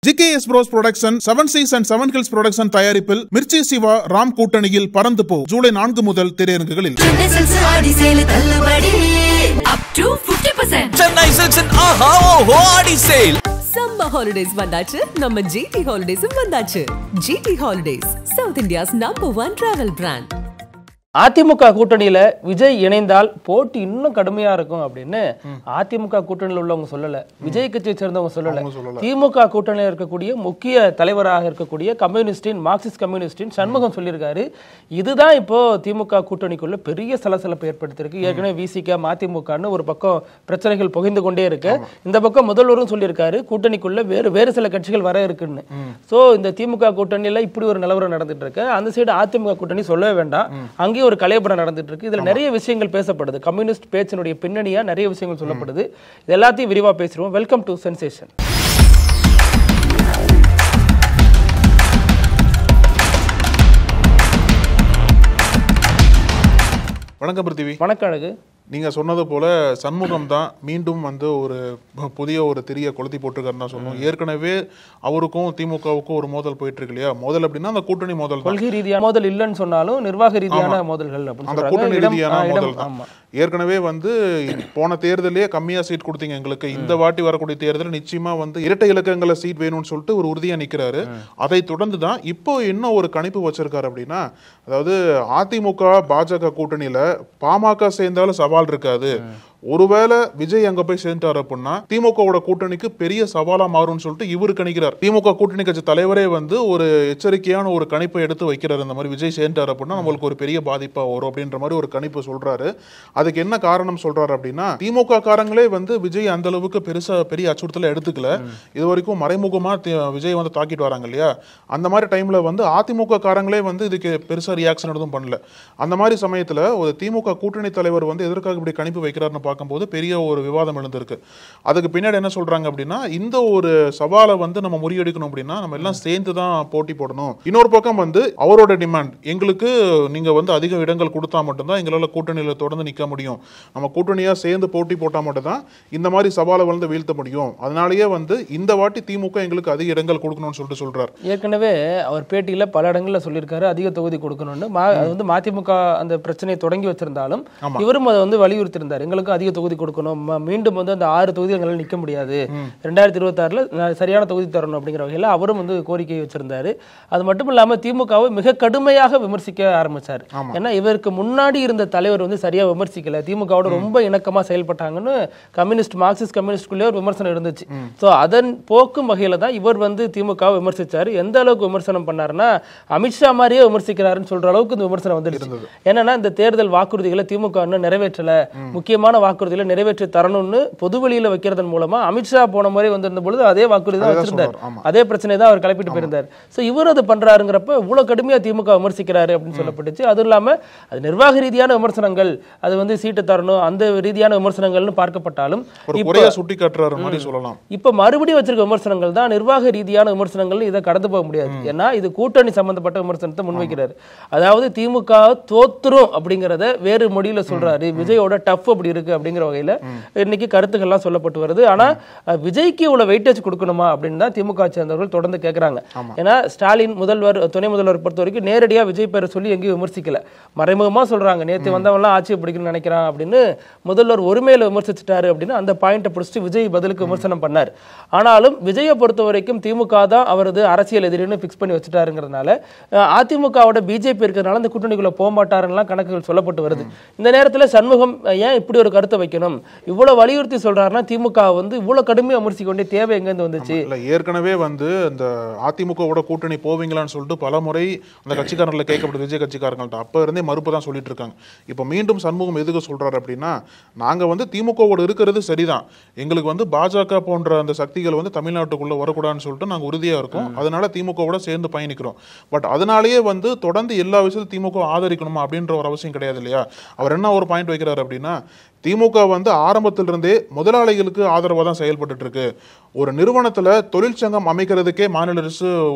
GKS Bros Production, 7 Seas and 7 Hills Production தயாரிப்பில் மிர்ச்சி சிவா ராம் கூட்டணியில் பறந்து போ ஜூலை 4 முதல் திரையரங்குகளில். Chennai Silks and Aha Oho Adi Sale. Summer holidays vandachu, நம்ம GT Holidays vandachu. GT Holidays, South India's #1 travel brand. AIADMK கூட்டணியில விஜய் இணைந்தால் போட்டி இன்னும் கடுமையா இருக்கும் அப்படின்னு அதிமுக கூட்டணியில் உள்ளவங்க சொல்லல, விஜய் கட்சியை சேர்ந்தவங்க சொல்லல. திமுக கூட்டணியில் இருக்கக்கூடிய முக்கிய தலைவராக இருக்கக்கூடிய கம்யூனிஸ்டின் மார்க்சிஸ்ட் கம்யூனிஸ்டின் சண்முகம் சொல்லியிருக்காரு. இதுதான் இப்போ திமுக கூட்டணிக்குள்ள பெரிய சலசலப்பை ஏற்படுத்தியிருக்கு. ஏற்கனவே விசிக மதிமுகன்னு ஒரு பக்கம் பிரச்சனைகள் புகைந்து கொண்டே இருக்கு. இந்த பக்கம் முதல்வரும் சொல்லியிருக்காரு கூட்டணிக்குள்ள வேறு சில கட்சிகள் வர இருக்குன்னு. சோ இந்த திமுக கூட்டணியில இப்படி ஒரு நிலவரம் நடந்துட்டு இருக்கு. அந்த சைடு அதிமுக கூட்டணி சொல்லவே வேண்டாம், அங்கேயும் ஒரு கலைபுரம் நடந்துட்டு இருக்கு. இதுல நிறைய விஷயங்கள் பேசப்படுது. கம்யூனிஸ்ட் பேச்சினுடைய பின்னணியா நிறைய விஷயங்கள் சொல்லப்படுது. இது எல்லாத்தையும் விரிவா பேசுறோம். Welcome to sensation. வணக்கம் பிருத்திவி. வணக்கம் அழகு. நீங்க சொன்னது போல சண்முகம் தான் மீண்டும் வந்து ஒரு புதிய ஒரு திரிய கொளுத்தி போட்டிருக்காருன்னு தான் சொல்லணும். ஏற்கனவே அவருக்கும் திமுகவுக்கும் ஒரு மோதல் போயிட்டு இருக்கு இல்லையா? மோதல் அப்படின்னா அந்த கூட்டணி மோதல், கொள்கை ரீதியான மோதல் இல்லைன்னு சொன்னாலும் நிர்வாக ரீதியான மோதல்கள், அந்த கூட்டணி ரீதியான மோதல் தான். ஏற்கனவே வந்து போன தேர்தலே கம்மியா சீட் கொடுத்தீங்க எங்களுக்கு, இந்த வாட்டி வரக்கூடிய தேர்தல் நிச்சயமா வந்து இரட்டை இலக்கங்களை சீட் வேணும்னு சொல்லிட்டு ஒரு உறுதியா நிக்கிறாரு. அதை தொடர்ந்து தான் இப்போ என்ன ஒரு கணிப்பு வச்சிருக்காரு அப்படின்னா, அதாவது அதிமுக பாஜக கூட்டணியில பாமக சேர்ந்தாலும் சவால் இருக்காது, ஒருவேளை விஜய் அங்க போய் சேர்ந்தார் அப்படின்னா திமுகவோட கூட்டணிக்கு பெரிய சவாலா மாறும்னு சொல்லிட்டு இவரு கணிக்கிறார். திமுக கூட்டணி கட்சி தலைவரே வந்து ஒரு எச்சரிக்கையான ஒரு கணிப்பை எடுத்து வைக்கிறார். இந்த மாதிரி விஜய் சேர்ந்தார் அப்படின்னா நம்மளுக்கு ஒரு பெரிய பாதிப்பா வரும் அப்படின்ற மாதிரி ஒரு கணிப்பு சொல்றாரு. அதுக்கு என்ன காரணம் சொல்றாரு அப்படின்னா, திமுக காரங்களே வந்து விஜய் அந்த அளவுக்கு பெரிய அச்சுறுத்தலை எடுத்துக்கல. இது வரைக்கும் மறைமுகமா விஜய் வந்து தாக்கிட்டு வராங்க இல்லையா? அந்த மாதிரி டைம்ல வந்து அதிமுக காரங்களே வந்து இதுக்கு பெருசா ரியாக்ஷன் எதுவும் பண்ணல. அந்த மாதிரி சமயத்துல ஒரு திமுக கூட்டணி தலைவர் வந்து எதற்காக இப்படி கணிப்பு வைக்கிறாருன்னு பார்க்கும்போது பெரிய ஒரு விவாதம் எழுந்திருக்கு. அதுக்கு பின்னாடி என்ன சொல்றாங்க அப்படின்னா, இந்த ஒரு சவாலை வந்து நம்ம முறியடிக்கணும் அப்படின்னா நம்ம எல்லாம் சேர்ந்து தான் போட்டி போடணும். இன்னொரு பக்கம் வந்து அவரோட டிமாண்ட், எங்களுக்கு நீங்க வந்து அதிக இடங்கள் கொடுத்தா மட்டும்தான் எங்களால கூட்டணியில தொடர்ந்து நிக்க முடியும், நம்ம கூட்டணியா சேர்ந்து போட்டி போட்டா மட்டும் தான் இந்த மாதிரி சவாலை வந்து வீழ்த்த முடியும், அதனாலேயே வந்து இந்த வாட்டி திமுக எங்களுக்கு அதிக இடங்கள் கொடுக்கணும்னு சொல்லிட்டு சொல்றாரு. ஏற்கனவே அவர் பேட்டியில பல இடங்கள்ல சொல்லியிருக்காரு அதிக தொகுதி கொடுக்கணும்னு. அது வந்து மதிமுக அந்த பிரச்சனையை தொடங்கி வச்சிருந்தாலும் இவரும் அதை வந்து வலியுறுத்தி இருந்தார், எங்களுக்கு அதிக தொகுதி கொடுக்கணும், மீண்டும் வந்து அந்த 6 தொகுதி எங்களால் நிற்க முடியாது, 2026 சரியான தொகுதி தரணும் அப்படிங்கிற வகையில் அவரும் வந்து கோரிக்கை வச்சிருந்தாரு. அது மட்டும் இல்லாமல் திமுகவை மிக கடுமையாக விமர்சிக்க ஆரம்பிச்சார். ஏன்னா இவருக்கு முன்னாடி இருந்த தலைவர் வந்து சரியா விமர்சிக்கல, திமுகவோட ரொம்ப இணக்கமா செயல்பட்டாங்கன்னு கம்யூனிஸ்ட் மார்க்சிஸ்ட் கம்யூனிஸ்டுக்குள்ளே ஒரு விமர்சனம் இருந்துச்சு. ஸோ அதன் போக்கும் வகையில தான் இவர் வந்து திமுகவை விமர்சிச்சாரு. எந்த அளவுக்கு விமர்சனம் பண்ணாருன்னா, அமித்ஷா மாதிரியே விமர்சிக்கிறாருன்னு சொல்ற அளவுக்கு இந்த விமர்சனம் வந்துடுச்சு. என்னன்னா இந்த தேர்தல் வாக்குறுதிகளை திமுக இன்னும் நிறைவேற்றல, முக்கியமான வாக்குறுதிகளை நிறைவேற்றி தரணும்னு பொதுவெளியில வைக்கிறதன் மூலமா அமித்ஷா போன முறை வந்திருந்த பொழுது அதே வாக்குறுதி தான் வச்சிருந்தார், அதே பிரச்சனை தான் அவர் கிளப்பிட்டு போயிருந்தார். சோ இவர் அது பண்றாருங்கிறப்ப இவ்வளவு கடுமையா திமுக விமர்சிக்கிறாரு அப்படின்னு சொல்லப்பட்டுச்சு. அது இல்லாம அது நிர்வாக ரீதியான விமர்சனங்கள், அது வந்து சீட்டு தரணும் அந்த ரீதியான விமர்சனங்கள்னு பார்க்கப்பட்டாலும் இப்ப மறுபடியும் வச்சிருக்க விமர்சனங்கள் தான் நிர்வாக ரீதியான விமர்சனங்கள். இதை கடந்து போக முடியாது, ஏன்னா இது கூட்டணி சம்பந்தப்பட்ட விமர்சனத்தை முன்வைக்கிறாரு. அதாவது திமுக தோத்துரும் அப்படிங்கறத வேறு மொழியில சொல்றாரு, விஜயோட டஃப் அப்படி இருக்கு அப்படிங்கிற வகையில இன்னைக்கு கருத்துக்கள்லாம் சொல்லப்பட்டு வருது. ஆனா விஜய்க்கு இவ்வளவு வெயிட்டேஜ் கொடுக்கணுமா அப்படின்னு தான் திமுக சேர்ந்தவர்கள் தொடர்ந்து கேட்கிறாங்க. ஏன்னா ஸ்டாலின் முதல்வர் துணை முதல்வர் பொறுத்த வரைக்கும் நேரடியா விஜய் பேரை சொல்லி எங்கேயும் விமர்சிக்கல, மறைமுகமா சொல்றாங்க, நேற்று வந்தவங்கலாம் ஆட்சி பிடிக்கணும்னு நினைக்கிறான் அப்படின்னு முதல்வர் ஒருமையில விமர்சிச்சுட்டாரு அப்படின்னு அந்த பாயிண்ட பிடிச்சிட்டு விஜய் பதிலுக்கு விமர்சனம் பண்ணார். ஆனாலும் விஜயை பொறுத்த வரைக்கும் திமுக தான் அவரது அரசியல் எதிரின்னு பிக்ஸ் பண்ணி வச்சுட்டாருங்கிறதுனால அதிமுகவோட பிஜேபி இருக்கிறதுனால இந்த கூட்டணிக்குள்ள போக மாட்டாருன்னு கணக்குகள் சொல்லப்பட்டு வருது. இந்த நேரத்தில் சண்முகம் ஏன் இப்படி ஒரு கருத்தை வைக்கணும், இவ்வளவு வலியுறுத்தி சொல்றாருன்னா திமுக வந்து இவ்வளவு கடுமையா விமர்சிக்க வேண்டிய தேவை எங்க இருந்து வந்துச்சு? ஏற்கனவே வந்து இந்த அதிமுகவோட கூட்டணி போவீங்களான்னு சொல்லிட்டு பல முறை அந்த கட்சிக்காரங்களை கேட்கப்பட்ட விஜய் கட்சிக்காரங்கள்ட்ட அப்ப இருந்தே மறுப்பு தான் சொல்லிட்டு இருக்காங்க. இப்ப மீண்டும் சண்முகம் எதுக்கு சொல்றாரு அப்படின்னா, நாங்க வந்து திமுகவோட இருக்கிறது சரிதான், எங்களுக்கு வந்து பாஜக போன்ற அந்த சக்திகள் வந்து தமிழ்நாட்டுக்குள்ள வரக்கூடாதுன்னு சொல்லிட்டு நாங்க உறுதியா இருக்கோம், அதனால திமுகவோட சேர்ந்து பயணிக்கிறோம். பட் அதனாலேயே வந்து தொடர்ந்து எல்லா விஷயத்தையும் திமுக ஆதரிக்கணுமா அப்படின்ற ஒரு அவசியம் கிடையாது இல்லையா? அவர் என்ன ஒரு பாயிண்ட் வைக்கிறாரு அப்படின்னா, திமுக வந்து ஆரம்பத்திலிருந்தே முதலாளிகளுக்கு ஆதரவாக தான் செயல்பட்டு இருக்கு. ஒரு நிறுவனத்துல தொழிற்சங்கம் அமைக்கிறதுக்கே மாநில அரசு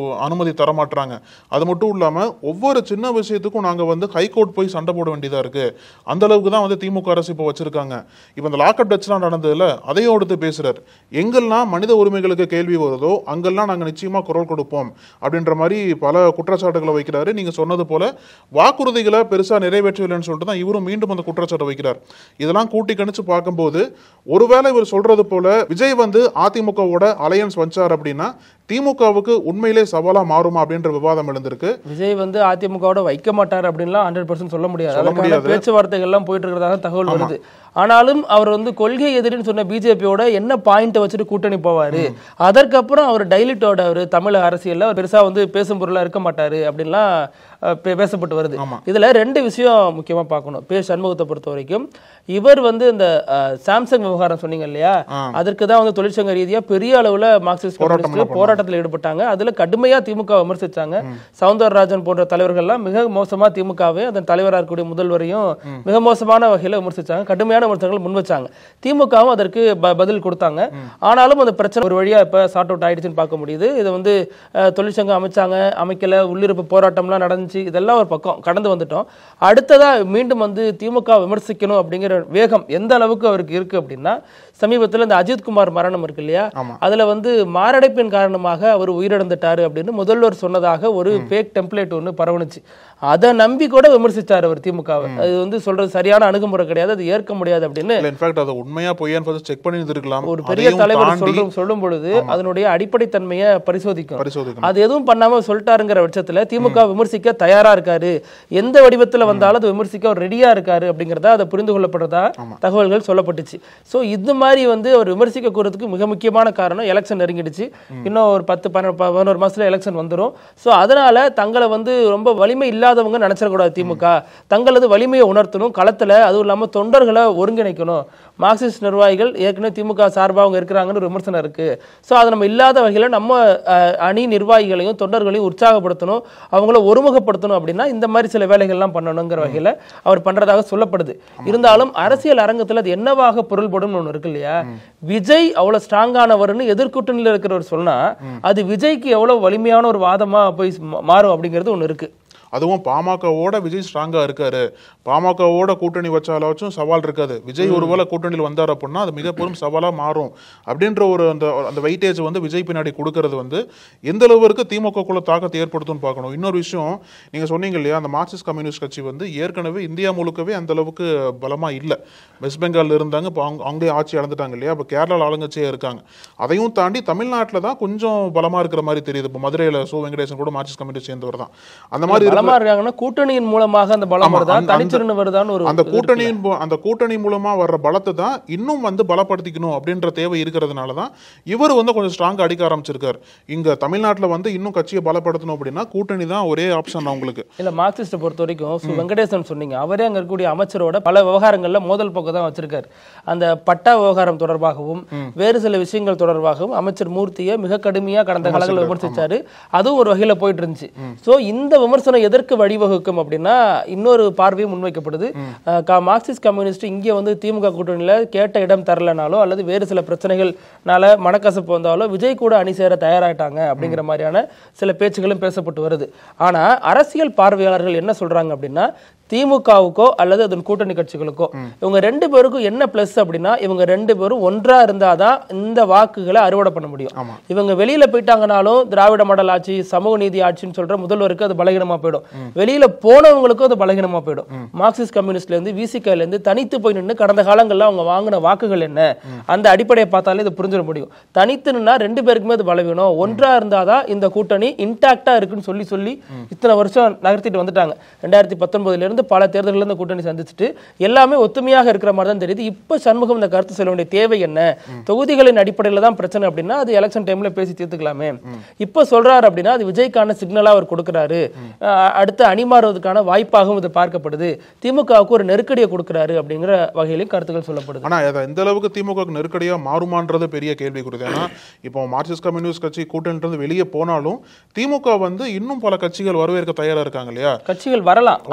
அனுமதி தரமாட்டாங்க. அது மட்டும் இல்லாம ஒவ்வொரு சின்ன விஷயத்துக்கும் நாங்க வந்து ஹைகோர்ட் போய் சண்டை போட வேண்டியதா இருக்கு. அந்த அளவுக்கு தான் வந்து திமுக அரசு இப்போ வச்சிருக்காங்க. இப்போ இந்த லாக்அப் டச்லாம் நடந்ததுல அதையும் எடுத்து பேசுறாரு. எங்கெல்லாம் மனித உரிமைகளுக்கு கேள்வி வருதோ அங்கெல்லாம் நாங்க நிச்சயமா குரல் கொடுப்போம் அப்படின்ற மாதிரி பல குற்றச்சாட்டுகளை வைக்கிறாரு. நீங்க சொன்னது போல வாக்குறுதிகளை பெருசா நிறைவேற்றவில்லைன்னு சொல்லிட்டு தான் இவரும் மீண்டும் அந்த குற்றச்சாட்டை வைக்கிறார். இதெல்லாம் கூட்டி கணிச்சு பார்க்கும்போது ஒருவேளை இவர் சொல்றது போல விஜய் வந்து அதிமுக அலையன்ஸ் வச்சார் அப்படின்னா திமுகவுக்கு உண்மையிலே சவாலா மாறுமா அப்படின்ற விவாதம் எழுந்திருக்கு. விஜய் வந்து அதிமுகவோட வைக்க மாட்டார் அப்படின்லாம் 100% சொல்ல முடியாது. பேச்சுவார்த்தைகள் எல்லாம் போயிட்டு இருக்கிறதாக தகவல் வருது. ஆனாலும் அவர் வந்து கொள்கை எதிரின்னு சொன்ன பிஜேபியோட என்ன பாயிண்ட்டை வச்சுட்டு கூட்டணி போவாரு, அதற்கப்புறம் அவர் டைலிட்டோட அவர் தமிழக அரசியல்ல பெருசா வந்து பேசும் பொருளா இருக்க மாட்டாரு அப்படின்லாம் பேசப்பட்டு வருது. இதுல 2 விஷயம் முக்கியமா பார்க்கணும். பே சண்முகத்தை பொறுத்த வரைக்கும் இவர் வந்து இந்த சாம்சங் விவகாரம் சொன்னீங்க இல்லையா, அதற்கு தான் வந்து தொழிற்சங்க ரீதியா பெரிய அளவுல மார்க்சிஸ்ட் போராட்டத்தில் ஈடுபட்டாங்க. அதுல கடுமையா திமுக விமர்சிச்சாங்க. சவுந்தரராஜன் போன்ற தலைவர்கள்லாம் மிக மோசமா திமுகவை அதன் தலைவராக இருக்கக்கூடிய முதல்வரையும் மிக மோசமான வகையில விமர்சிச்சாங்க. கடுமையான விமர்சனங்கள் முன் வச்சாங்க. திமுகவும் அதற்கு பதில் கொடுத்தாங்க. ஆனாலும் அந்த பிரச்சனை ஒரு வழியா இப்ப சார்ட் அவுட் ஆயிடுச்சுன்னு பார்க்க முடியுது. இது வந்து தொழிற்சங்கம் அமைச்சாங்க, அமைக்கல, உள்ளிருப்பு போராட்டம்லாம் நடந்துச்சு, இதெல்லாம் ஒரு பக்கம் கடந்து வந்துட்டோம். அடுத்ததா மீண்டும் வந்து திமுக விமர்சிக்கணும் அப்படிங்கிற வேகம் எந்த அளவுக்கு அவருக்கு இருக்கு அப்படின்னா, சமீபத்தில் இந்த அஜித்குமார் மரணம் இருக்கு இல்லையா, அதுல வந்து மாரடைப்பின் காரணமாக அவர் உயிரிழந்துட்டாரு அப்படின்னு முதல்வர் சொன்னதாக ஒரு ஃபேக் டெம்ப்ளேட் ஒன்று பரவணுச்சு. அதை நம்பி கூட விமர்சிச்சார் அவர் திமுகவை. அது வந்து சொல்றது சரியான அணுகுமுறை கிடையாது, அது ஏற்க முடியாது அப்படின்னு. இன்ஃபேக்ட் அது உண்மையா பொய்யான்னு செக் பண்ணி இருக்கலாம். ஒரு பெரிய தலைவர் சொல்லும் பொழுது அதனுடைய அடிப்படை தன்மையை பரிசோதிக்கும். அது எதுவும் பண்ணாம சொல்லிட்டாருங்கிற பட்சத்துல திமுக விமர்சிக்க தயாரா இருக்காரு, எந்த வடிவத்துல வந்தாலும் அதை விமர்சிக்க அவர் ரெடியா இருக்காரு அப்படிங்கறத அதை புரிந்து கொள்ளப்படுறதா தகவல்கள் சொல்லப்பட்டுச்சு. சோ இது மாதிரி வந்து அவர் விமர்சிக்க கூறதுக்கு மிக முக்கியமான காரணம் எலெக்ஷன் நெருங்கிடுச்சு. இன்னும் ஒரு 10-11 மாசத்துல எலெக்ஷன் வந்துடும். சோ அதனால தங்களை வந்து ரொம்ப வலிமை இல்லாதவங்க நினைச்சிடக்கூடாது. திமுக தங்களது வலிமையை உணர்த்தணும் களத்துல, அதுவும் இல்லாம தொண்டர்களை ஒருங்கிணைக்கணும். மார்க்சிஸ்ட் நிர்வாகிகள் ஏற்கனவே திமுக சார்பாக அவங்க இருக்கிறாங்கன்னு விமர்சனம் இருக்கு. ஸோ அதை நம்ம இல்லாத வகையில் நம்ம அணி நிர்வாகிகளையும் தொண்டர்களையும் உற்சாகப்படுத்தணும், அவங்கள ஒருமுகப்படுத்தணும். அப்படின்னா இந்த மாதிரி சில வேலைகள்லாம் பண்ணணுங்கிற வகையில் அவர் பண்றதாக சொல்லப்படுது. இருந்தாலும் அரசியல் அரங்கத்தில் அது என்னவாக பொருள்படும் ஒன்று இருக்கு இல்லையா, விஜய் அவ்வளவு ஸ்ட்ராங்கானவர்னு எதிர்கூட்டணியில் இருக்கிறவர் சொன்னா அது விஜய்க்கு எவ்வளவு வலிமையான ஒரு வாதமா போய் மாறும் அப்படிங்கிறது ஒன்று இருக்கு. அதுவும் பாமகவோட விஜய் ஸ்ட்ராங்கா இருக்காரு, பாமகவோட கூட்டணி வச்சாலாச்சும் சவால் இருக்காது, விஜய் ஒருவேளை கூட்டணியில் வந்தார் அப்படின்னா அது மிக பெரும் சவாலா மாறும் அப்படின்ற ஒரு அந்த வெயிட்டேஜ் வந்து விஜய் பின்னாடி கொடுக்கறது வந்து எந்த அளவுக்கு திமுகக்குள்ள தாக்கத்தை ஏற்படுத்தும்னு பார்க்கணும். இன்னொரு விஷயம், நீங்க சொன்னீங்க இல்லையா, அந்த மார்க்சிஸ்ட் கம்யூனிஸ்ட் கட்சி வந்து ஏற்கனவே இந்தியா முழுக்கவே அந்த அளவுக்கு பலமா இல்லை. வெஸ்ட் பெங்கால் இருந்தாங்க, இப்போ அவங்களே ஆட்சி இழந்துட்டாங்க இல்லையா, இப்போ கேரளாவில் ஆளுங்கட்சியே இருக்காங்க. அதையும் தாண்டி தமிழ்நாட்டில் தான் கொஞ்சம் பலமா இருக்கிற மாதிரி தெரியுது. இப்போ மதுரையில் சோ வெங்கடேசன் கூட மார்க்சிஸ்ட் கம்யூனிஸ்ட் சேர்ந்தவர் தான். அந்த மாதிரி கூட்டணியின் மூலமாக அந்த பலம் வருதா, தனிச்சிருன்னு வருதான்னு ஒரு அந்த கூட்டணி மூலமா வர்ற பலத்தை தான் இன்னும் வந்து பலப்படுத்திக்கணும் அப்படின்ற தேவை இருக்கிறதுனால தான் இவர் வந்து கொஞ்சம் ஸ்ட்ராங்கா அடிக்க ஆரம்பிச்சிருக்காரு. இங்க தமிழ்நாட்டில் வந்து இன்னும் கட்சியை பலப்படுத்தணும் அப்படின்னா கூட்டணி தான் ஒரே ஆப்ஷன் அவங்களுக்கு. இல்ல மார்க்சிஸ்ட பொறுத்த வரைக்கும் வெங்கடேசன் சொன்னீங்க, அவரே அங்க இருக்கக்கூடிய அமைச்சரோட பல விவகாரங்கள்ல மோதல் போக்கு தான் வச்சிருக்காரு. அந்த பட்டா விவகாரம் தொடர்பாகவும் வேறு சில விஷயங்கள் தொடர்பாகவும் அமைச்சர் மூர்த்தியை மிக கடுமையா கடந்த காலங்களில் விமர்சிச்சாரு. அதுவும் ஒரு வகையில போயிட்டு இருந்துச்சு. சோ இந்த விமர்சனம் எதற்கு வழிவகுக்கும் அப்படின்னா இன்னொரு பார்வையும் முன்வைக்கப்படுது. மார்க்சிஸ்ட் கம்யூனிஸ்ட் இங்க வந்து திமுக கூட்டணியில கேட்ட இடம் தரலனாலோ அல்லது வேறு சில பிரச்சனைகள்னால மனக்கசப்பு வந்தாலோ விஜய் கூட அணி சேர தயாராயிட்டாங்க அப்படிங்கிற மாதிரியான சில பேச்சுகளும் பேசப்பட்டு வருது. ஆனா அரசியல் பார்வையாளர்கள் என்ன சொல்றாங்க அப்படின்னா, திமுகவுக்கோ அல்லது அதன் கூட்டணி கட்சிகளுக்கோ இவங்க 2 பேருக்கும் என்ன பிளஸ் அப்படின்னா, இவங்க 2 பேரும் ஒன்றா இருந்தாதான் இந்த வாக்குகளை அறுவடை பண்ண முடியும். இவங்க வெளியில போயிட்டாங்கனாலும் திராவிட மாடல் ஆட்சி, சமூக நீதி ஆட்சின்னு சொல்ற முதல்வருக்கு அது பலகீனமா போயிடும், வெளியில போனவங்களுக்கும் அது பலகீனமா போயிடும். மார்க்சிஸ்ட் கம்யூனிஸ்ட்ல இருந்து விசிகல இருந்து தனித்து போய் நின்று கடந்த காலங்கள்ல அவங்க வாங்கின வாக்குகள் என்ன, அந்த அடிப்படையை பார்த்தாலே இது புரிஞ்சிட முடியும். தனித்து நின்னா 2 பேருக்குமே அது பலவீனம், ஒன்றா இருந்தாதான் இந்த கூட்டணி இன்டாக்டா இருக்குன்னு சொல்லி இத்தனை வருஷம் நகர்த்திட்டு வந்துட்டாங்க. 2019 இருந்து பல தேர்தல்கள் இந்த கூட்டணி சந்திச்சுட்டு எல்லாமே ஒத்துமையாக இருக்கிற மாதிரி தான் தெரியுது. இப்ப சண்முகம் இந்த கருத்து சொல்ல வேண்டிய தேவை என்ன, தொகுதிகளின் அடிப்படையில் தான் பிரச்சனை அப்படின்னா அது எலெக்ஷன் டைம்ல பேசி தீர்த்துக்கலாமே. இப்ப சொல்றாரு அப்படின்னா அது விஜய்க்கான சிக்னலா அவர் கொடுக்கிறாரு, அடுத்து அணி மாறுவதற்கான வாய்ப்பாகவும் இது பார்க்கப்படுது, திமுகவுக்கு ஒரு நெருக்கடியை கொடுக்கிறாரு அப்படிங்கிற வகையிலும் கருத்துக்கள் சொல்லப்படுது. ஆனா இந்த அளவுக்கு திமுக நெருக்கடியா மாறுமான்றது பெரிய கேள்விக்குறிது. ஏன்னா இப்போ மார்க்சிஸ்ட் கம்யூனிஸ்ட் கட்சி கூட்டணியிலிருந்து வெளியே போனாலும் திமுக வந்து இன்னும் பல கட்சிகள் வரவேற்க தயாரா இருக்காங்க இல்லையா, கட்சிகள் வரலாம்.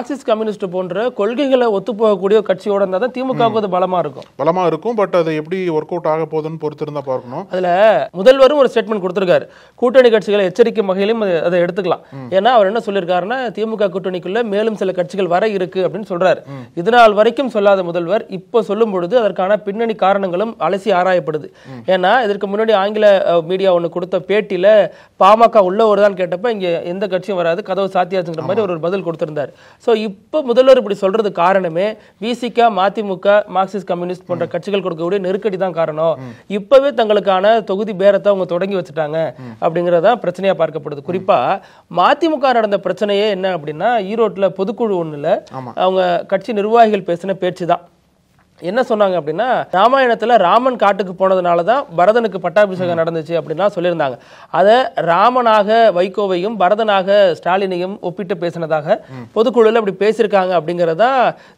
மார்க்சிஸ்ட் கம்யூனிஸ்ட் போன்ற கொள்கைகளை ஒத்து போகக்கூடிய கட்சியோட இருந்தா தான் திமுகவுக்கு அது பலமா இருக்கும். பட் அது எப்படி ஒர்க் அவுட் ஆக போகுதுன்னு பொறுத்து இருந்தா பார்க்கணும். அதுல முதல்வரும் ஒரு ஸ்டேட்மெண்ட் கொடுத்திருக்காரு. கூட்டணி கட்சிகளை எச்சரிக்கை வகையிலும் அதை எடுத்துக்கலாம். ஏன்னா அவர் என்ன சொல்லியிருக்காருன்னா, திமுக கூட்டணிக்குள்ள மேலும் சில கட்சிகள் வர இருக்கு அப்படின்னு சொல்றாரு. இதனால் வரைக்கும் சொல்லாத முதல்வர் இப்போ சொல்லும் பொழுது அதற்கான பின்னணி காரணங்களும் அலசி ஆராயப்படுது. ஏன்னா இதற்கு முன்னாடி ஆங்கில மீடியா ஒண்ணு கொடுத்த பேட்டியில பாமக உள்ள ஒருதான் கேட்டப்ப இங்க எந்த கட்சியும் வராது, கதவு சாத்தியாச்சுங்கிற மாதிரி ஒரு பதில் கொடுத்திருந்தார். சோ இப்போ முதல்வர் இப்படி சொல்றது காரணமே விசிக, மதிமுக, மார்க்சிஸ்ட் கம்யூனிஸ்ட் போன்ற கட்சிகள் கொடுக்கக்கூடிய நெருக்கடி தான் காரணம். இப்பவே தங்களுக்கான தொகுதி பேரத்தை அவங்க தொடங்கி வச்சுட்டாங்க அப்படிங்கறத பிரச்சனையா பார்க்கப்படுது. குறிப்பா மதிமுக நடந்த பிரச்சனையே என்ன அப்படின்னா, ஈரோட்ல பொதுக்குழு ஒண்ணுல அவங்க கட்சி நிர்வாகிகள் பேசின பேச்சு தான். என்ன சொன்னாங்க அப்படின்னா, ராமாயணத்துல ராமன் காட்டுக்கு போனதுனாலதான் பரதனுக்கு பட்டாபிஷேகம் நடந்துச்சு அப்படின்னா சொல்லியிருந்தாங்க. அதை ராமனாக வைகோவையும் பரதனாக ஸ்டாலினையும் ஒப்பிட்டு பேசினதாக பொதுக்குழுல அப்படி பேசியிருக்காங்க அப்படிங்கறதா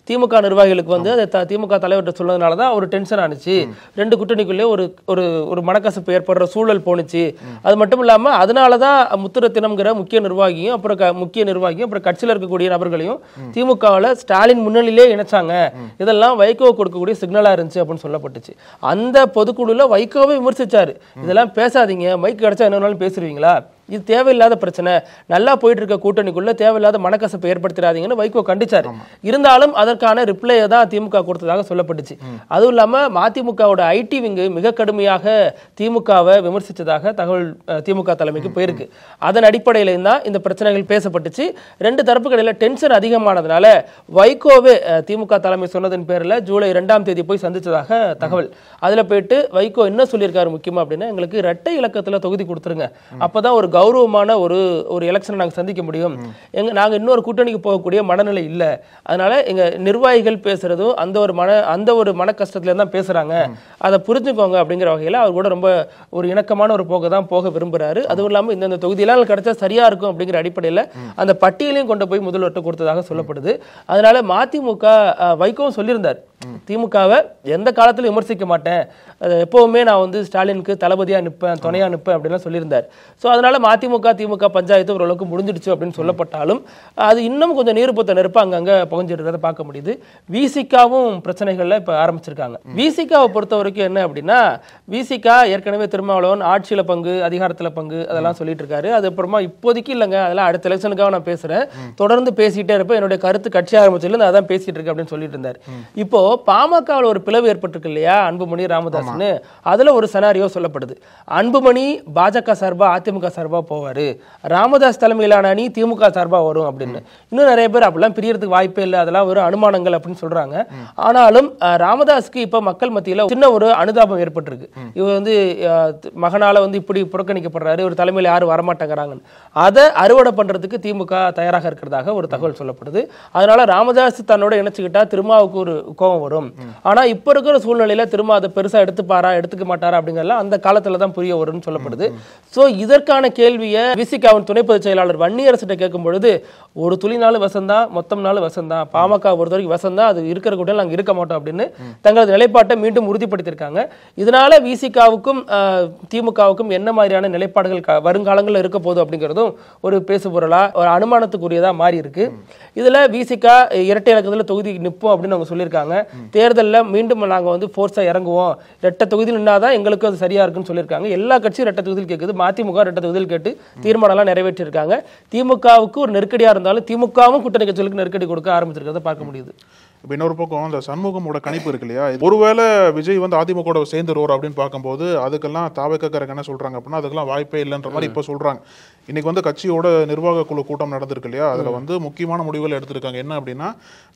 திமுக நிர்வாகிகளுக்கு வந்து அதை திமுக தலைவர்கிட்ட சொன்னதுனாலதான் ஒரு டென்ஷன் ஆனிச்சு. ரெண்டு கூட்டணிக்குள்ளே ஒரு மனக்கசப்பு ஏற்படுற சூழல் போனுச்சு. அது மட்டும் இல்லாம அதனாலதான் முத்துரத்தினம்ங்கிற முக்கிய நிர்வாகியும் அப்புறம் கட்சியில் இருக்கக்கூடிய நபர்களையும் திமுகவில் ஸ்டாலின் முன்னிலையிலே இணைச்சாங்க. இதெல்லாம் வைகோ கொடுக்கக்கூடிய சிக்னலா இருந்துச்சு அப்படின்னு சொல்லப்பட்டுச்சு. அந்த பொதுக்குழுல வைகோவை விமர்சிச்சாரு. இதெல்லாம் பேசாதீங்க, மைக் கிடைச்சா என்ன வேணாலும் பேசுவீங்களா, இது தேவையில்லாத பிரச்சனை, நல்லா போயிட்டு இருக்க கூட்டணிக்குள்ள தேவையில்லாத மனக்கசப்பை ஏற்படுத்திடாதீங்கன்னு வைகோ கண்டிச்சாரு. இருந்தாலும் அதற்கான ரிப்ளையை தான் திமுக கொடுத்ததாக சொல்லப்பட்டுச்சு. அதுவும் இல்லாம மதிமுகவோட ஐடி விங்கு மிக கடுமையாக திமுகவை விமர்சித்ததாக தகவல் திமுக தலைமைக்கு போயிருக்கு. அதன் அடிப்படையில தான் இந்த பிரச்சனைகள் பேசப்பட்டுச்சு. ரெண்டு தரப்புக்கு இடையில டென்ஷன் அதிகமானதுனால வைகோவே திமுக தலைமை சொன்னதன் பேர்ல ஜூலை 2ஆம் தேதி போய் சந்திச்சதாக தகவல். அதுல போயிட்டு வைகோ என்ன சொல்லியிருக்காரு முக்கியமா அப்படின்னா, எங்களுக்கு இரட்டை இலக்கத்துல தொகுதி கொடுத்துருங்க, அப்பதான் ஒரு கௌரவமான ஒரு எலெக்ஷனை நாங்க சந்திக்க முடியும். நாங்க இன்னொரு கூட்டணிக்கு போகக்கூடிய மனநிலை இல்ல. அதனால எங்க நிர்வாகிகள் பேசுறதும் அந்த ஒரு மன கஷ்டத்துல தான் பேசுறாங்க, அதை புரிஞ்சுக்கோங்க அப்படிங்கிற வகையில அவர் கூட ரொம்ப ஒரு இணக்கமான ஒரு போக தான் போக விரும்புறாரு. அதுவும் இல்லாம இந்த தொகுதியெல்லாம் கிடைச்சா சரியா இருக்கும் அப்படிங்கிற அடிப்படையில் அந்த பட்டியலையும் கொண்டு போய் முதல்வர்கிட்ட கொடுத்ததாக சொல்லப்படுது. அதனால மதிமுக வைகவும் சொல்லியிருந்தார், திமுகவை எந்த காலத்திலும் விமர்சிக்க மாட்டேன், எப்பவுமே நான் வந்து ஸ்டாலினுக்கு தளபதியா நிற்பேன், துணையா நிற்பேன் அப்படின்லாம் சொல்லியிருந்தார். ஸோ அதனால மதிமுக திமுக பஞ்சாயத்து ஓரளவுக்கு முடிஞ்சிடுச்சு அப்படின்னு சொல்லப்பட்டாலும் அது இன்னும் கொஞ்சம் நீர்பொத்த நெருப்பு அங்கங்க புகஞ்சிருக்கிறத பார்க்க முடியுது. விசிகாவும் பிரச்சனைகள்ல இப்ப ஆரம்பிச்சிருக்காங்க. விசிகாவை பொறுத்த வரைக்கும் என்ன அப்படின்னா, விசிகா ஏற்கனவே திருமாவளவன் ஆட்சியில பங்கு, அதிகாரத்துல பங்கு அதெல்லாம் சொல்லிட்டு இருக்காரு. அது அப்புறமா இப்போதைக்கு இல்லைங்க, அதெல்லாம் அடுத்த எலெக்ஷனுக்காக நான் பேசுறேன், தொடர்ந்து பேசிட்டே இருப்பேன், என்னுடைய கருத்து கட்சி ஆரம்பிச்சதுல நான் அதான் பேசிட்டு இருக்கேன் அப்படின்னு சொல்லிட்டு இருந்தார். இப்போ பாமகவில் ஒரு பிளவு ஏற்பட்டிருக்கு இல்லையா, அன்புமணி ராமதாஸ்னு, அதுல ஒரு செனாரியோ சொல்லப்படுது. அன்புமணி பாஜக சார்பா அதிமுக சார்பா போவாரு, ராமதாஸ் தலைமையிலான அணி திமுக சார்பா வரும் அப்படின்னு. இன்னும் நிறைய பேர் அப்படிலாம் பிரியறதுக்கு வாய்ப்பே இல்லை, அதெல்லாம் ஒரு அனுமானங்கள் அப்படின்னு சொல்றாங்க. ஆனாலும் ராமதாஸ்க்கு இப்ப மக்கள் மத்தியில சின்ன ஒரு அனுதாபம் ஏற்பட்டிருக்கு. இவர் வந்து மகனால வந்து இப்படி புறக்கணிக்கப்படுறாரு, ஒரு தலைமையில யாரும் வரமாட்டேங்கிறாங்க, அதை அறுவடை பண்றதுக்கு திமுக தயாராக இருக்கிறதாக ஒரு தகவல் சொல்லப்படுது. அதனால ராமதாஸ் தன்னோட இணைச்சுக்கிட்டா திருமாவுக்கு ஒரு கோபம் வரும். ஆனா இப்ப இருக்கிற சூழ்நிலையில திரும்ப அதை பெருசா எடுத்துக்க மாட்டாரா அப்படிங்கறதுலாம் அந்த காலத்துல தான் புரிய வரும்னு சொல்லப்படுது. சோ இதற்கான கேள்வியை விசிகாவின் துணை பொதுச் செயலாளர் வன்னியரசிட்ட கேட்கும் பொழுது, ஒரு துளினாலும் வசந்தா, மொத்தம் நாளும் வசந்தா, பாமக பொறுத்த வரைக்கும் வசந்தா, அது இருக்கிற கூட நாங்க இருக்க மாட்டோம் அப்படின்னு தங்களது நிலைப்பாட்டை மீண்டும் உறுதிப்படுத்தியிருக்காங்க. இதனால விசிகாவுக்கும் திமுகவுக்கும் என்ன மாதிரியான நிலைப்பாடுகள் வருங்காலங்களில் இருக்க போகுது அப்படிங்கிறதும் ஒரு பேசு பொருளா, ஒரு அனுமானத்துக்குரியதா மாறி இருக்கு. இதுல விசிகா இரட்டை இலக்கத்துல தொகுதி நிற்போம் அப்படின்னு அவங்க சொல்லியிருக்காங்க. தேர்தலில் மீண்டும் நாங்க வந்து ஃபோர்ஸா இறங்குவோம், ரெட்டை தொகுதியில் நின்னாதான் எங்களுக்கு அது சரியா இருக்குன்னு சொல்லியிருக்காங்க. எல்லா கட்சியும் ரெட்டை தொகுதியில் கேட்குது, மதிமுக ரெட்டை தொகுதியில் கேட்டு தீர்மானம் எல்லாம் நிறைவேற்றிருக்காங்க. திமுகவுக்கு ஒரு நெருக்கடியா இருந்தாலும் திமுகவும் கூட்டணி கட்சிகளுக்கு நெருக்கடி கொடுக்க ஆரம்பிச்சிருக்கிறத பார்க்க முடியுது. இப்போ இன்னொரு பக்கம் இந்த சண்முகமோட கணிப்பு இருக்கு இல்லையா, ஒருவேளை விஜய் வந்து அதிமுக சேர்ந்துருவார் அப்படின்னு பார்க்கும்போது அதுக்கெல்லாம் தாவேக்காரங்க என்ன சொல்றாங்க அப்படின்னா, அதுக்கெல்லாம் வாய்ப்பே இல்லைன்ற மாதிரி இப்போ சொல்றாங்க. இன்னைக்கு வந்து கட்சியோட நிர்வாக குழு கூட்டம் நடந்திருக்கு இல்லையா, அதுல வந்து முக்கியமான முடிவுகள் எடுத்திருக்காங்க. என்ன அப்படின்னா,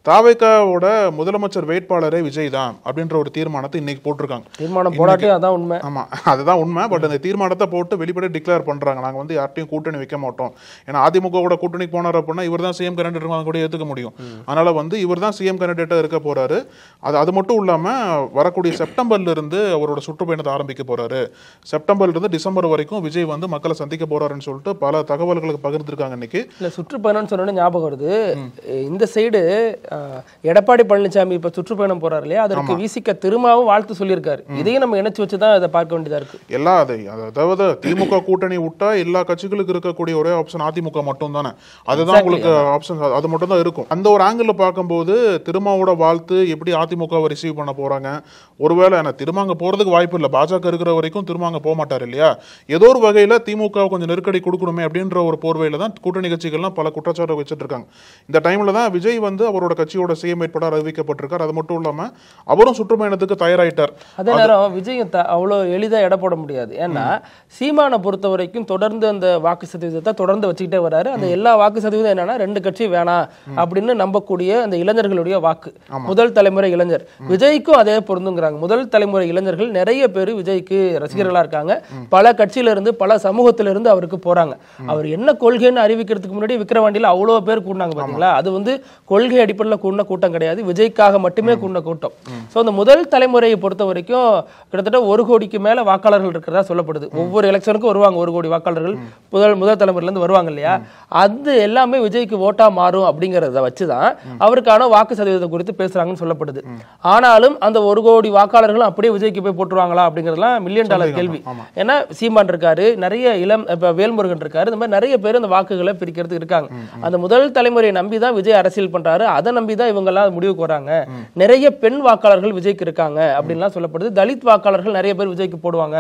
தாவேக்காவோட முதலமைச்சர் வேட்பாளரே விஜய் தான் அப்படின்ற ஒரு தீர்மானத்தை இன்னைக்கு போட்டிருக்காங்க. தீர்மானம் போடாட்டி அதான் உண்மை. ஆமா, அதுதான் உண்மை. பட் அந்த தீர்மானத்தை போட்டு வெளிப்படையா டிக்ளேர் பண்றாங்க, நாங்க வந்து யார்ட்டையும் கூட்டணி வைக்க மாட்டோம். ஏன்னா அதிமுக கூட்டணிக்கு போனார் அப்படின்னா இவர் தான் சிஎம் கேண்டிடேட் கூட ஏத்துக்க முடியும். அதனால வந்து இவர் தான் சிஎம் கேண்டிடேட்டா இருக்க போறாரு. அது மட்டும் இல்லாம வரக்கூடிய செப்டம்பர்ல இருந்து அவரோட சுற்றுப்பயணத்தை ஆரம்பிக்க போறாரு. செப்டம்பர்ல இருந்து டிசம்பர் வரைக்கும் விஜய் வந்து மக்களை சந்திக்க போறாருன்னு சொல்லிட்டு பல தகவல்களுக்கு பகிர்ந்துருக்காங்க இன்னைக்கு. இல்ல சுற்றுப்பயணம்னு சொன்னோன்னு ஞாபகம் வருது. இந்த சைடு எடப்பாடி பழனிசாமி இப்ப சுற்றுப்பயணம் போறாரு இல்லையா, அதற்கு விசிக திரும்பவும் வாழ்த்து சொல்லியிருக்காரு. இதையும் நம்ம இணைச்சு வச்சுதான் இதை பார்க்க வேண்டியதா இருக்கு. அதாவது திமுக கூட்டணி விட்டா எல்லா கட்சிகளுக்கு இருக்கக்கூடிய ஒரே ஆப்ஷன் அதிமுக மட்டும் தானே, அதுதான் உங்களுக்கு ஆப்ஷன், அது மட்டும் தான் இருக்கும். அந்த ஒரு ஆங்கிள் பார்க்கும்போது திருமாவோட வாழ்த்து எப்படி அதிமுகவை ரிசீவ் பண்ண போறாங்க, ஒருவேளை திரும்ப அங்க போறதுக்கு வாய்ப்பு இல்லை, பாஜக இருக்கிற வரைக்கும் திரும்ப அங்க போக மாட்டார் இல்லையா, ஏதோ ஒரு வகையில திமுக கொஞ்சம் நெருக்கடி கொடுக்கணுமே அப்படின்ற ஒரு போர்வையில தான் கூட்டணி கட்சிகள்லாம் பல குற்றச்சாட்டு வச்சுட்டு இருக்காங்க. இந்த டைம்ல தான் விஜய் அவரோட கட்சியோட சிஎம் வேட்பாளர் அறிவிக்கப்பட்டிருக்கார். அது மட்டும் இல்லாம அவரும் சுற்றுப்பயணத்துக்கு தயாராயிட்டார். அதே நேரம் விஜய் அவ்வளவு எளிதா எடை போட முடியாது. ஏன்னா சீமானை பொறுத்த வரைக்கும் தொடர்ந்து அந்த வாக்கு சதவீதத்தை தொடர்ந்து வச்சுக்கிட்டே வராரு. அந்த எல்லா வாக்கு சதவீதம் என்னன்னா 2 கட்சி வேணாம் அப்படின்னு நம்பக்கூடிய அந்த இளைஞர்களுடைய வாக்கு, முதல் தலைமுறை இளைஞர். விஜய்க்கும் அதே பொருந்துங்கிறாங்க. முதல் தலைமுறை இளைஞர்கள் நிறைய பேர் விஜய்க்கு ரசிகர்களா இருக்காங்க. பல கட்சியில இருந்து பல சமூகத்தில இருந்து அவருக்கு போறாங்க. அவர் என்ன கொள்கைன்னு அறிவிக்கிறதுக்கு முன்னாடி விக்கிரவாண்டியில அவ்வளவு பேர் கூடினாங்க பாத்தீங்களா. அது கொள்கை அடிப்படையில் கூடின கூட்டம் கிடையாது, விஜய்க்காக மட்டுமே கூடின கூட்டம். சோ அந்த முதல் தலைமுறையை பொறுத்த வரைக்கும் கிட்டத்தட்ட 1 கோடிக்கு மேல வாக்காளர்கள் இருக்கிறதா சொல்லப்படுது. ஒவ்வொரு எலெக்ஷனுக்கும் வருவாங்க 1 கோடி வாக்காளர்கள் முதல் தலைமுறையில இருந்து வருவாங்க இல்லையா. அது எல்லாமே விஜய்க்கு ஓட்டா மாறும் அப்படிங்கறத வச்சுதான் அவருக்கான வாக்கு சதவீதம் குறித்து பேசுறாங்கன்னு சொல்லப்படுது. ஆனாலும் அந்த 1 கோடி வாக்காளர்களும் அப்படியே விஜய்க்கு போய் போட்டுருவாங்களா அப்படிங்கறதுலாம் மில்லியன் டாலர் கேள்வி. ஏன்னா சீமான் இருக்காரு, நிறைய வேல்முருகன் இருக்காரு, இந்த மாதிரி நிறைய பேர் அந்த வாக்குகளை பிரிக்கிறதுக்கு இருக்காங்க. அந்த முதல் தலைமுறையை நம்பிதான் விஜய் அரசியல் பண்றாரு. அதை நம்பிதான் இவங்க எல்லாம் முடிவுக்கு வராங்க. நிறைய பெண் வாக்காளர்கள் விஜய்க்கு இருக்காங்க அப்படின்லாம் சொல்லப்படுது. தலித் வாக்காளர்கள் நிறைய பேர் விஜய்க்கு போடுவாங்க,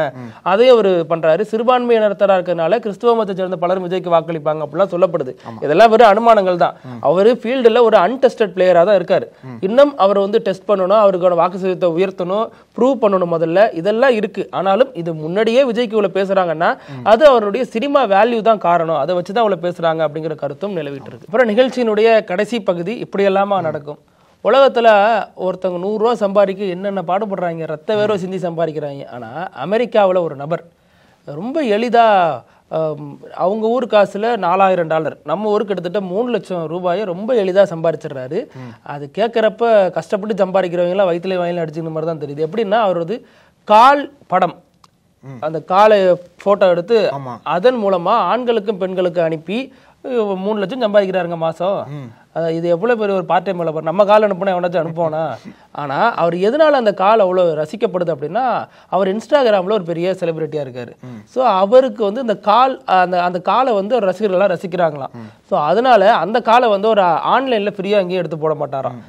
அதையும் அவர் பண்றாரு. சிறுபான்மையினத்தரா இருக்கிறதுனால கிறிஸ்துவ மதத்தை சேர்ந்த பலரும் விஜய்க்கு வாக்களிப்பாங்க அப்படிலாம் சொல்லப்படுது. இதெல்லாம் வெறும் அனுமானங்கள் தான். அவரு ஃபீல்டுல ஒரு அன்டெஸ்டட் பிளேயரா தான் இருக்காரு. இன்னும் அவர் டெஸ்ட் பண்ணணும், அவருக்கான வாக்கு சதவீதத்தை உயர்த்தணும், ப்ரூவ் பண்ணணும் முதல்ல, இதெல்லாம் இருக்கு. ஆனாலும் இது முன்னாடியே விஜய்க்கு இவ்வளவு பேசுறாங்கன்னா அது அவருடைய சினிமா வேல்யூ தான் காரணம், அதை வச்சுதான் இவ்வளவு பேசுறாங்க அப்படிங்கிற கருத்தும் நிலவிட்டு இருக்கு. அப்புறம் நிகழ்ச்சியினுடைய கடைசி பகுதி இப்படி எல்லாமா நடக்கும். உலகத்துல ஒருத்தவங்க 100 ரூபா சம்பாதிக்க என்னென்ன பாடுபடுறாங்க, ரத்த வேர்வை சிந்தி சம்பாதிக்கிறாங்க. ஆனா அமெரிக்காவில் ஒரு நபர் ரொம்ப எளிதா அவங்க ஊர் காசுல $4000, நம்ம ஊருக்கு கிட்டத்தட்ட 3 லட்சம் ரூபாயை ரொம்ப எளிதா சம்பாதிச்சிடுறாரு. அது கேட்கறப்ப கஷ்டப்பட்டு சம்பாதிக்கிறவங்க எல்லாம் வயிற்றுல வாயில அடிச்சுக்கிற மாதிரி தான் தெரியுது. எப்படின்னா அவரது கால் படம், அந்த காலை போட்டோ எடுத்து அதன் மூலமா ஆண்களுக்கும் பெண்களுக்கும் அனுப்பி 3 லட்சம் சம்பாதிக்கிறாருங்க மாசம். இது எவ்வளவு பெரிய ஒரு பார்ட் டைம் வேலை. நம்ம கால் அனுப்புனா எவனாச்சும் அனுப்புவானா? ஆனா அவர் எதனால அந்த கால் அவ்வளவு ரசிக்கப்படுது அப்படின்னா அவர் இன்ஸ்டாகிராம்ல ஒரு பெரிய செலிபிரிட்டியா இருக்காரு. ஸோ அவருக்கு இந்த கால் அந்த காலை ஒரு ரசிகர்கள்லாம் ரசிக்கிறாங்களாம். ஸோ அதனால அந்த காலை ஒரு ஆன்லைன்ல ஃப்ரீயா அங்கேயும் எடுத்து போட மாட்டாராம்.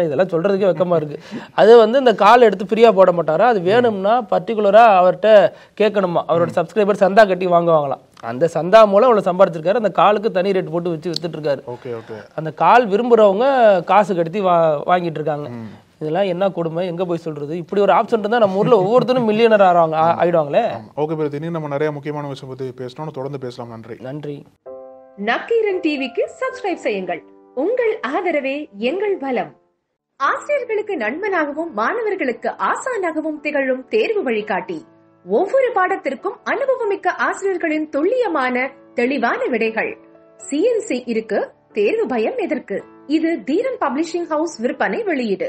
இதெல்லாம் சொல்றதுக்கே வெக்கமா இருக்கு. அது இந்த கால் எடுத்து ஃப்ரீயா போட மாட்டாரா, அது வேணும்னா பர்டிகுலரா அவர்கிட்ட கேட்கணுமா, அவரோட சப்ஸ்கிரைபர் சந்தா கட்டி வாங்குவாங்களாம். அந்த சந்தா மூலம் அவ்வளவு சம்பாதிச்சிருக்காரு. அந்த காலுக்கு தனி ரேட் போட்டு வச்சு வித்துட்டு இருக்காரு. அந்த கால் விரும்புறவங்க காசு கட்டி வாங்கிட்டு இருக்காங்க. இதெல்லாம் என்ன கொடுமை, எங்க போய் சொல்றது? இப்படி ஒரு ஆப்ஷன் இருந்தா நம்ம ஊர்ல ஒவ்வொருத்தரும் மில்லியனர் ஆயிடுவாங்களே. ஓகே பிரதீப், இனி நம்ம நிறைய முக்கியமான விஷயம் பத்தி பேசணும், தொடர்ந்து பேசலாம். நன்றி. நன்றி. நக்கீரன் டிவிக்கு சப்ஸ்கிரைப் செய்யுங்கள். உங்கள் ஆதரவே எங்கள் பலம். ஆசிரியர்களுக்கு நண்பனாகவும் மாணவர்களுக்கு ஆசானாகவும் திகழும் தேர்வு வழிகாட்டி. ஒவ்வொரு பாடத்திற்கும் அனுபவமிக்க ஆசிரியர்களின் துல்லியமான தெளிவான விடைகள். CNC இருக்கு, தேர்வு பயம் எதற்கு? இது தீரன் பப்ளிஷிங் ஹவுஸ் விற்பனை வெளியீடு.